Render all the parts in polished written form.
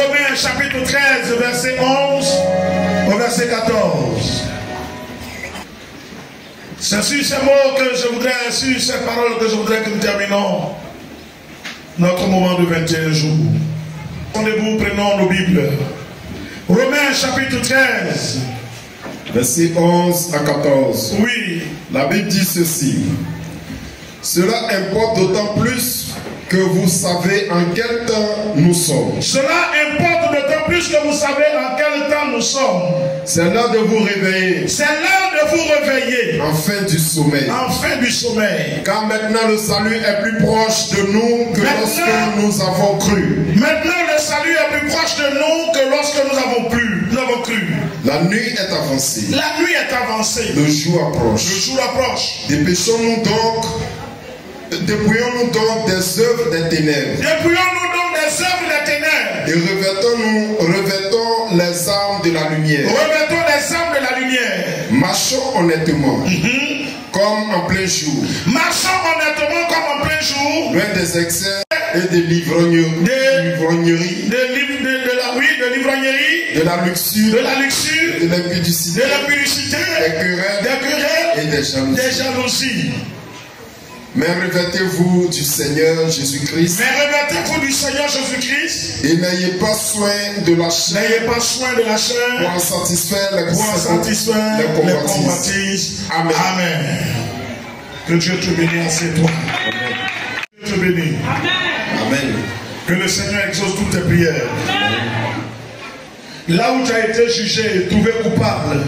Romains chapitre 13, verset 11 au verset 14. C'est sur ces mots que je voudrais, sur ces paroles que je voudrais que nous terminons notre moment de 21 jours. Rendez-vous, prenons nos Bibles. Romains chapitre 13. Verset 11 à 14. Oui. La Bible dit ceci. Cela importe d'autant plus que vous savez en quel temps nous sommes. Cela importe d'autant plus que vous savez en quel temps nous sommes. C'est l'heure de vous réveiller. C'est l'heure de vous réveiller. Enfin du sommeil. Enfin du sommeil. Car maintenant le salut est plus proche de nous que lorsque nous avons cru. Maintenant le salut est plus proche de nous que lorsque nous avons cru. La nuit est avancée. La nuit est avancée. Le jour approche. Le jour approche. Dépêchons-nous donc. Dépouillons-nous donc des œuvres des ténèbres. Dépouillons-nous donc des œuvres des ténèbres. Et revêtons les armes de la lumière. Revêtons les armes de la lumière. Marchons honnêtement. Comme en plein jour. Marchons honnêtement comme en plein jour. Loin des excès et des livrogneries. De l'ivrognerie. De la luxure. De la luxure. De l'impudicité. De l'impudicité. Des querelles. Et des jalousies. Des jalousies. Mais revêtez-vous du Seigneur Jésus-Christ. Mais revêtez-vous du Seigneur Jésus-Christ. Et n'ayez pas soin de la chair. N'ayez pas soin de la chair. Pour en satisfaire les convoitises. Amen. Amen. Que Dieu te bénisse assez toi. Que Dieu te bénisse. Amen. Que le Seigneur exauce toutes tes prières. Là où tu as été jugé et trouvé coupable,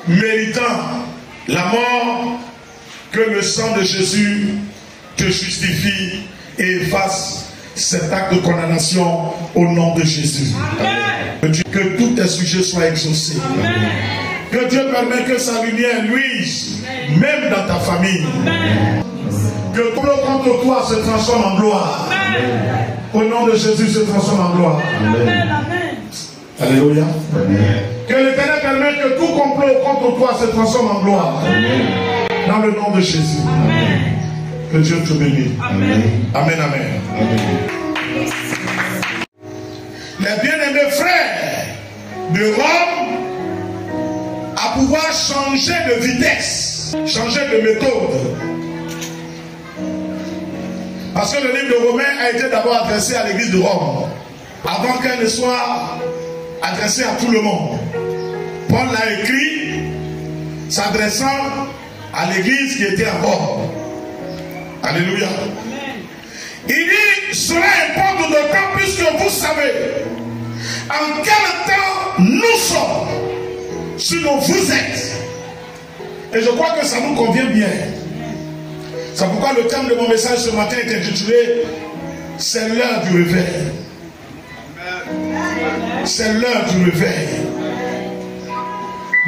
méritant la mort, que le sang de Jésus te justifie et efface cet acte de condamnation au nom de Jésus. Amen. Que tous tes sujets soient exaucés. Amen. Que Dieu permette que sa lumière luise, même dans ta famille. Amen. Que le complot contre toi se transforme en gloire. Amen. Au nom de Jésus se transforme en gloire. Amen. Alléluia. Amen. Que l'Éternel permette que tout complot contre toi se transforme en gloire. Amen. Dans le nom de Jésus. Amen. Que Dieu te bénisse. Amen. Amen, amen. Amen. Les bien-aimés frères de Rome, à pouvoir changer de vitesse, changer de méthode. Parce que le livre de Romains a été d'abord adressé à l'église de Rome, avant qu'elle ne soit adressée à tout le monde. Paul l'a écrit, s'adressant à l'église qui était à Rome. Alléluia. Il dit, cela importe d'autant plus que vous savez en quel temps nous sommes, sinon vous êtes. Et je crois que ça nous convient bien. C'est pourquoi le thème de mon message ce matin est intitulé « C'est l'heure du réveil ». C'est l'heure du réveil.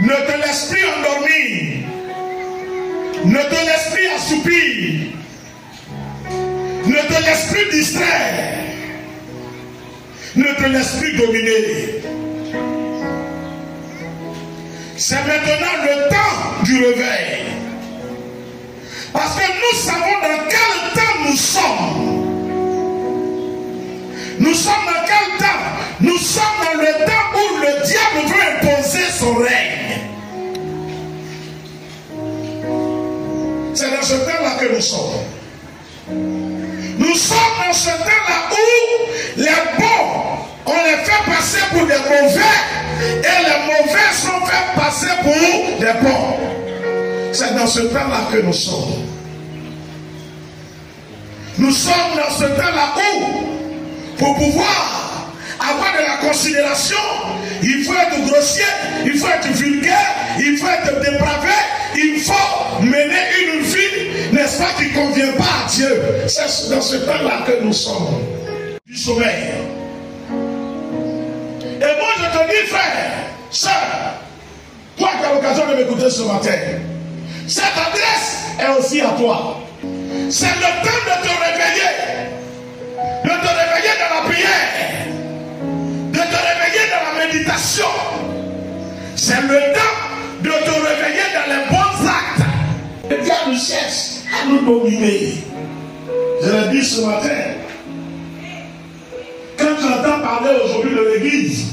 Ne te laisse plus endormir. Ne te laisse plus assoupir. Ne te laisse plus distraire. Ne te laisse plus dominer. C'est maintenant le temps du réveil. Parce que nous savons dans quel temps nous sommes. Nous sommes dans quel temps? Nous sommes dans le temps où le diable veut imposer son règne. C'est dans ce temps-là que nous sommes. Nous sommes dans ce temps-là où les bons, on les fait passer pour des mauvais et les mauvais sont fait passer pour des bons. C'est dans ce temps-là que nous sommes. Nous sommes dans ce temps-là où, pour pouvoir avoir de la considération, il faut être grossier, il faut être vulgaire, il faut être dépravé, il faut mener une vie, n'est-ce pas, qui ne convient pas à Dieu. C'est dans ce temps-là que nous sommes. Du sommeil. Et moi je te dis, frère, sœur, toi qui as l'occasion de m'écouter ce matin, cette adresse est aussi à toi. C'est le temps de te réveiller. De te réveiller dans la prière. De te réveiller dans la méditation. C'est le temps de te réveiller dans les bons actes. Le diable cherche à nous dominer. Je l'ai dit ce matin. Quand j'entends parler aujourd'hui de l'église,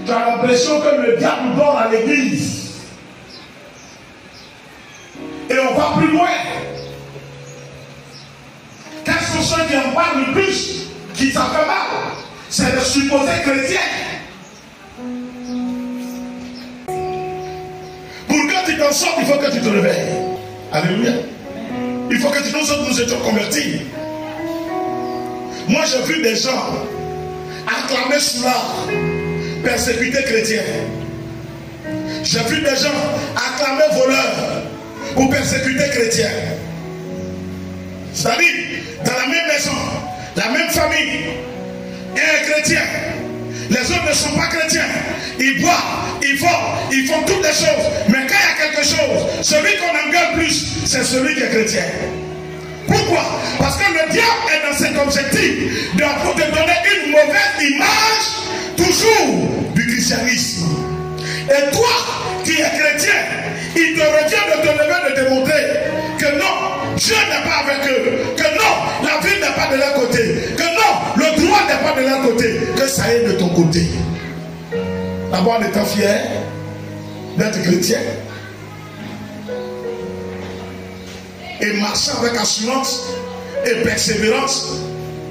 tu as l'impression que le diable dort à l'église. Et on va plus loin. Quels sont ceux qui en parlent le plus, qui s'en fait mal? C'est le supposé chrétien. Pour que tu t'en sortes, il faut que tu te réveilles. Alléluia. Il faut que nous étions convertis. Moi, j'ai vu des gens acclamés sous l'art, persécutés chrétiens. J'ai vu des gens acclamés voleurs ou persécutés chrétiens. C'est-à-dire, dans la même maison, la même famille, et un chrétien, les autres ne sont pas chrétiens. Ils boivent, ils volent, ils font toutes les choses. Mais quand il y a quelque chose, celui qu'on engueule plus, c'est celui qui est chrétien. Pourquoi? Parce que le diable est dans cet objectif de te donner une mauvaise image toujours du christianisme. Et toi qui es chrétien, il te revient de te lever, de démontrer que non, Dieu n'est pas avec eux, que non, la vie n'est pas de leur côté, que non, le droit n'est pas de leur côté, que ça est de ton côté. D'abord en étant fier d'être chrétien et marchant avec assurance et persévérance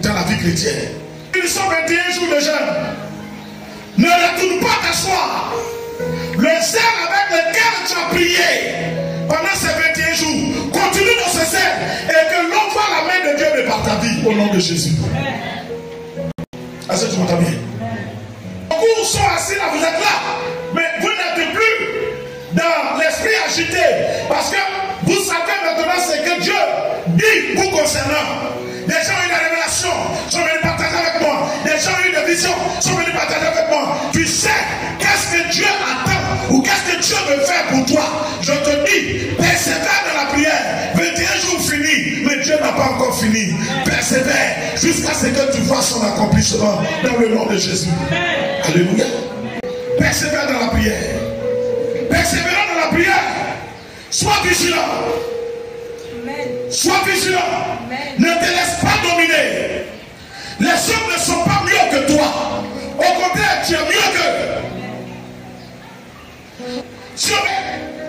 dans la vie chrétienne. Ils sont 21 jours de jeûne. Ne retourne pas t'asseoir. Le zèle avec lequel tu as prié pendant ces 21 jours, continue dans ce zèle et que l'on voit la main de Dieu de par ta vie au nom de Jésus. Est-ce que tu m'entends bien? Beaucoup sont assis là, vous êtes là, mais vous n'êtes plus dans l'esprit agité parce que vous savez maintenant ce que Dieu dit vous concernant. Des gens ont eu des révélations, sont venus partager avec moi. Des gens ont eu des visions, sont venus partager avec moi. Tu sais qu'est-ce que Dieu attend ou qu'est-ce que Dieu veut faire pour toi. Je te dis, persévère dans la prière. 21 jours finis, mais Dieu n'a pas encore fini. Persévère jusqu'à ce que tu vois son accomplissement dans le nom de Jésus. Alléluia. Persévère dans la prière. Persévère dans la prière. Sois vigilant. Sois vigilant. Ne te laisse pas dominer. Les hommes ne sont pas mieux que toi. Au contraire, tu es mieux qu'eux.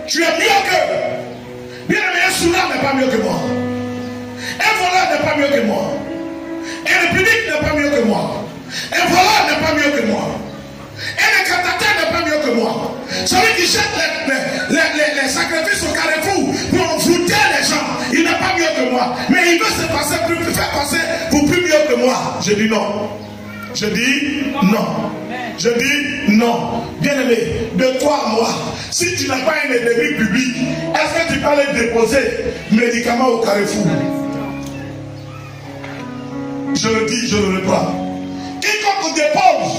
Tu es mieux qu'eux. Bien aimé, un soulard n'est pas mieux que moi. Un voleur n'est pas mieux que moi. Un république n'est pas mieux que moi. Un voleur n'est pas mieux que moi. Un incantateur n'est pas mieux que moi. Celui qui jette les sacrifices au carrefour pour envoûter les gens, il n'est pas mieux que moi. Mais il veut se passer faire passer pour plus mieux que moi. Je dis non. Je dis non. Je dis non. Bien aimé, de toi à moi, si tu n'as pas un ennemi public, est-ce que tu peux aller déposer médicaments au carrefour? Je le dis, je le reprends. Quiconque dépose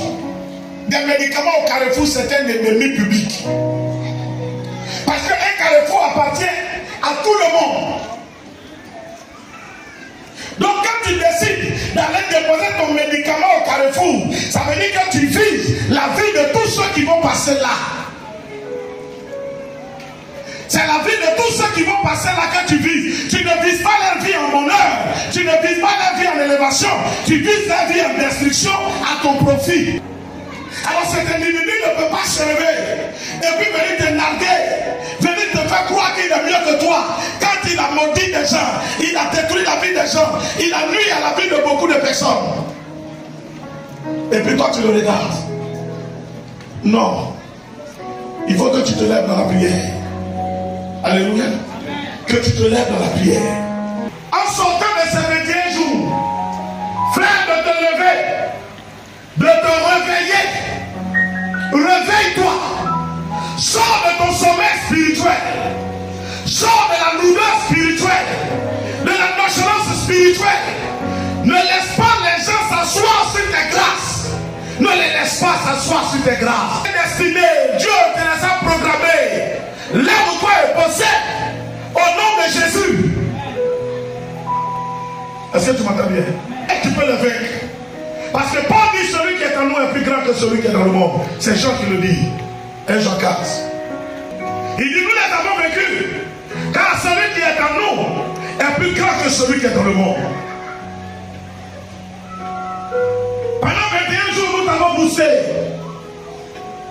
des médicaments au carrefour, c'est un ennemi public. Parce qu'un carrefour appartient à tout le monde. Donc quand tu décides d'aller déposer ton médicament au carrefour, ça veut dire que tu vises la vie de tous ceux qui vont passer là. C'est la vie de tous ceux qui vont passer là que tu vises. Tu ne vises pas leur vie en bonheur. Tu ne vises pas leur vie en élévation. Tu vises leur vie en destruction à ton profit. Alors cet individu ne peut pas se lever et puis venir te narguer, venir te faire croire qu'il est mieux que toi. Quand il a maudit des gens, il a détruit la vie des gens, il a nui à la vie de beaucoup de personnes. Et puis toi tu le regardes. Non. Il faut que tu te lèves dans la prière. Alléluia. Que tu te lèves dans la prière. En sortant de ces 21 jours, frère, de te lever, de te réveiller. Réveille-toi. Sors de ton sommeil spirituel. Sors de la lourdeur spirituelle. De la nonchalance spirituelle. Ne laisse pas les gens s'asseoir sur tes grâces. Ne les laisse pas s'asseoir sur tes grâces. Destiné, Dieu te les a programmés. Là où toi es posé, au nom de Jésus. Est-ce que tu m'entends bien? Et tu peux le vaincre. Parce que Paul dit celui qui est en nous est plus grand que celui qui est dans le monde. C'est Jean qui le dit. 1 Jean 4. Il dit nous les avons vaincus. Car celui qui est en nous est plus grand que celui qui est dans le monde. Pendant 21 jours, nous poussé.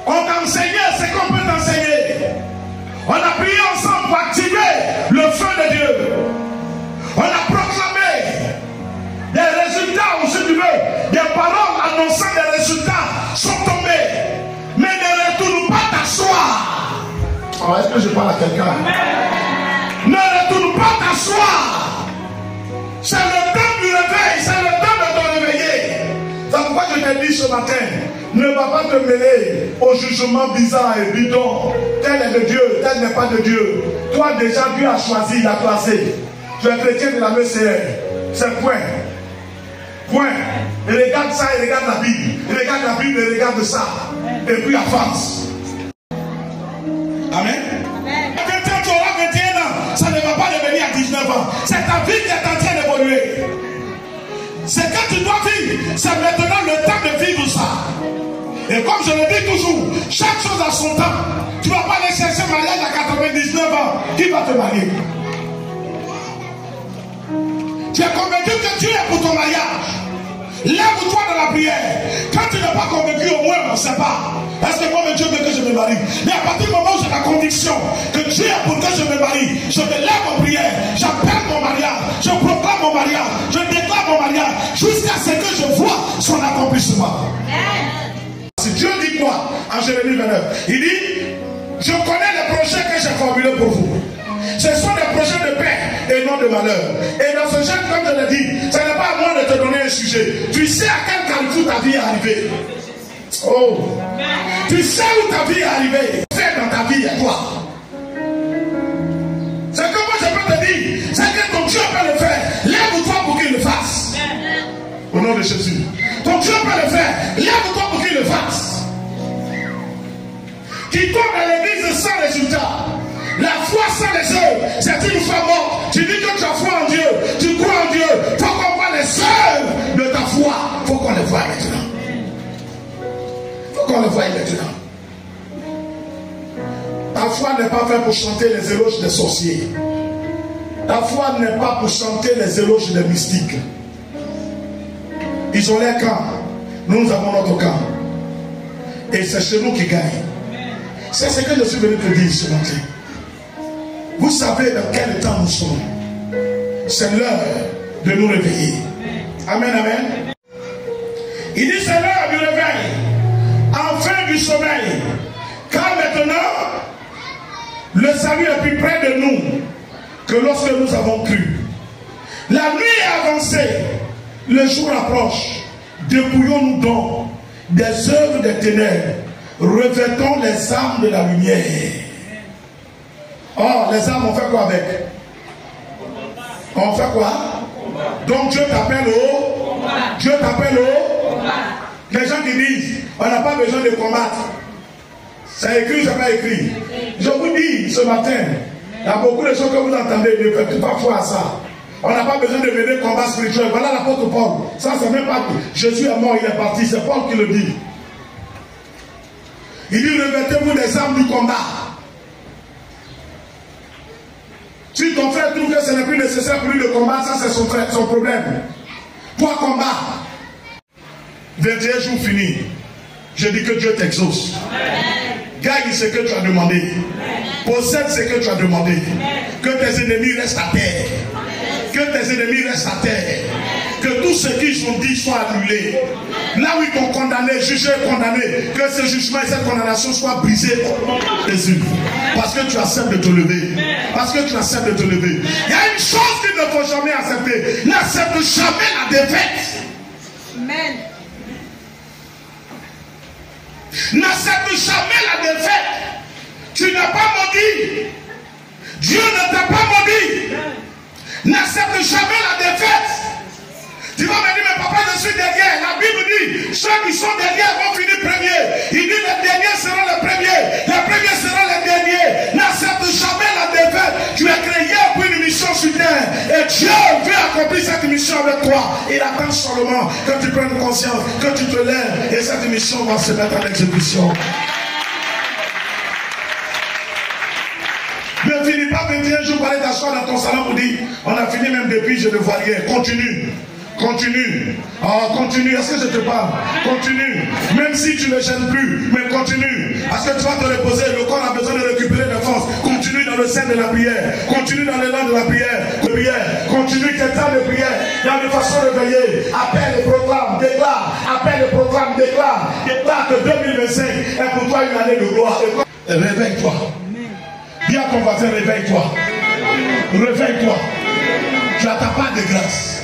On t'a enseigné ce qu'on peut t'enseigner. On a prié ensemble pour activer le feu de Dieu. On a proclamé des résultats, ou si tu veux, des paroles annonçant des résultats sont tombés. Mais ne retourne pas t'asseoir. Oh, est-ce que je parle à quelqu'un? Ne retourne pas t'asseoir. C'est le temps du réveil, c'est le temps de te réveiller. C'est pourquoi je te dis ce matin, ne va pas te mêler au jugement bizarre et bidon. Tel est de Dieu, tel n'est pas de Dieu. Toi déjà, Dieu a choisi, il a classé. Tu es chrétien de la MCR. C'est point. Point. Il regarde ça, il regarde la Bible. Il regarde la Bible, il regarde ça. Et puis avance. Amen. Quelqu'un qui aura 21 ans, ça ne va pas devenir à 19 ans. C'est ta vie qui est en train d'évoluer. C'est que tu dois vivre. C'est maintenant le temps de vivre ça. Et comme je le dis toujours, chaque chose a son temps. Tu ne vas pas aller chercher un mariage à 99 ans. Qui va te marier? Tu es convaincu que Dieu est pour ton mariage. Lève-toi dans la prière. Quand tu n'es pas convaincu, au moins on ne sait pas. Est-ce que moi, Dieu veut que je me marie? Mais à partir du moment où j'ai la conviction que Dieu est pour que je me marie, je me lève en prière, j'appelle mon mariage, je proclame mon mariage, je déclare mon mariage, jusqu'à ce que je vois son accomplissement. Si Dieu dit quoi en Jérémie 29? Il dit, je connais les projets que j'ai formulés pour vous. Ce sont des projets de paix et non de malheur. Et dans ce genre, comme je l'ai dit, ce n'est pas à moi de te donner un sujet. Tu sais à quel carrefour ta vie est arrivée. Oh, tu sais où ta vie est arrivée. Fais dans ta vie et toi. C'est que moi je peux te dire, c'est que ton Dieu peut le faire. Lève-toi pour qu'il le fasse. Au nom de Jésus. Ton Dieu peut le faire. Lève-toi pour qu'il le fasse. Qui tombe à l'église sans résultat. La foi sans les œuvres, c'est une foi morte. Tu dis que tu as foi en Dieu, tu crois en Dieu. Il faut qu'on voit les œuvres de ta foi. Il faut qu'on les voie maintenant. Il faut qu'on les voie maintenant. Ta foi n'est pas faite pour chanter les éloges des sorciers. Ta foi n'est pas pour chanter les éloges des mystiques. Ils ont leur camp. Nous avons notre camp. Et c'est chez nous qui gagne. C'est ce que je suis venu te dire ce matin. Vous savez dans quel temps nous sommes. C'est l'heure de nous réveiller. Amen, amen. Il dit c'est l'heure du réveil. Enfin du sommeil. Car maintenant, le salut est plus près de nous que lorsque nous avons cru. La nuit est avancée. Le jour approche. Dépouillons-nous donc des œuvres des ténèbres. Revêtons les armes de la lumière. Oh, les armes, on fait quoi avec? On fait quoi? Donc Dieu t'appelle au? Dieu t'appelle au? Les gens qui disent, on n'a pas besoin de combattre. C'est écrit, c'est pas écrit. Je vous dis ce matin, il y a beaucoup de choses que vous entendez, ne faites pas foi à ça. On n'a pas besoin de mener combat spirituel. Voilà l'apôtre Paul. Ça, c'est même pas Jésus est mort, il est parti. C'est Paul qui le dit. Il dit, revêtez-vous des armes du combat. Si ton frère trouve que ce n'est plus nécessaire pour lui de combattre, ça c'est son problème. Toi, combat. 21 jours finis. Je dis que Dieu t'exauce. Gagne ce que tu as demandé. Possède ce que tu as demandé. Que tes ennemis restent à terre. Que tes ennemis restent à terre. Que tout ce qu'ils ont dit soit annulé. Là où ils t'ont condamné, jugé, condamné, que ce jugement et cette condamnation soient brisés au nom de Jésus. Parce que tu acceptes de te lever. Parce que tu acceptes de te lever. Il y a une chose qu'il ne faut jamais accepter. N'accepte jamais la défaite. Amen. N'accepte jamais la défaite. Tu n'es pas maudit. Dieu ne t'a pas maudit. N'accepte jamais la défaite. Tu vas me dire, mais papa, je suis derrière. La Bible dit, ceux qui sont derrière vont finir premiers. Il dit, les derniers seront les premiers. Les premiers seront les derniers. N'accepte jamais la défaite. Tu es créé pour une mission sur terre. Et Dieu veut accomplir cette mission avec toi. Il attend seulement que tu prennes conscience, que tu te lèves. Et cette mission va se mettre en exécution. Ne finis pas 21 jours pour aller t'asseoir dans ton salon pour dire, on a fini même depuis, je ne vois rien. Continue. Continue. Oh, continue. Est-ce que je te parle? Continue. Même si tu ne gênes plus, mais continue. Parce que tu vas te reposer. Le corps a besoin de récupérer des forces. Continue dans le sein de la prière. Continue dans l'élan de la prière. Continue tes temps de prière. Dans de façon réveillée. Appelle et proclame. Déclare. Appelle et proclame. Déclare. Déclare que 2025 est pour toi une année de gloire. Réveille-toi. Dis à ton voisin, réveille-toi. Réveille-toi. Tu as ta part de grâce.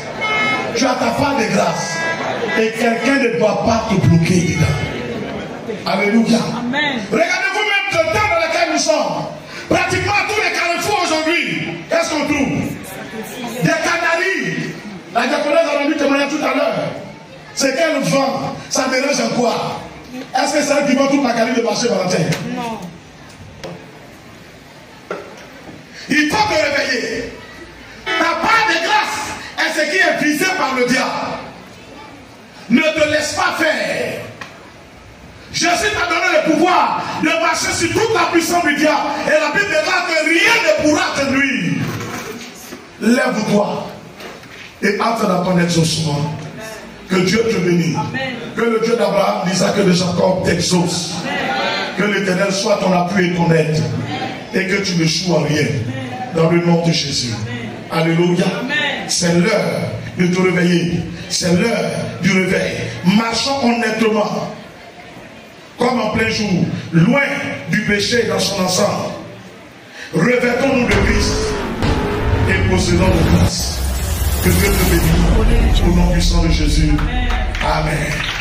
Tu as ta part de grâce. Et quelqu'un ne doit pas te bloquer dedans. Alléluia. Amen. Regardez-vous même le temps dans lequel nous sommes. Pratiquement tous les carrefours aujourd'hui, qu'est-ce qu'on trouve? Des canaries. La diaconesse a rendu témoignage tout à l'heure. C'est qu'elle vend. Ça dérange en quoi? Est-ce que c'est elle qui vend toute la qualité de marché Valentin? Non. Il faut te réveiller. Ta part de grâce est ce qui est visé par le diable. Ne te laisse pas faire. Jésus t'a donné le pouvoir de marcher sur toute la puissance du diable. Et la Bible déclare que rien ne pourra te nuire. Lève-toi et entre dans ton exaucement. Que Dieu te bénisse. Que le Dieu d'Abraham, d'Isaac et de Jacob t'exauce. Que l'Éternel soit ton appui et ton aide. Et que tu ne joues à rien. Dans le nom de Jésus. Alléluia. C'est l'heure de te réveiller. C'est l'heure du réveil. Marchons honnêtement. Comme en plein jour. Loin du péché dans son ensemble. Revêtons-nous de Christ. Et possédons nos grâces. Que Dieu te bénisse. Au nom puissant de Jésus. Amen.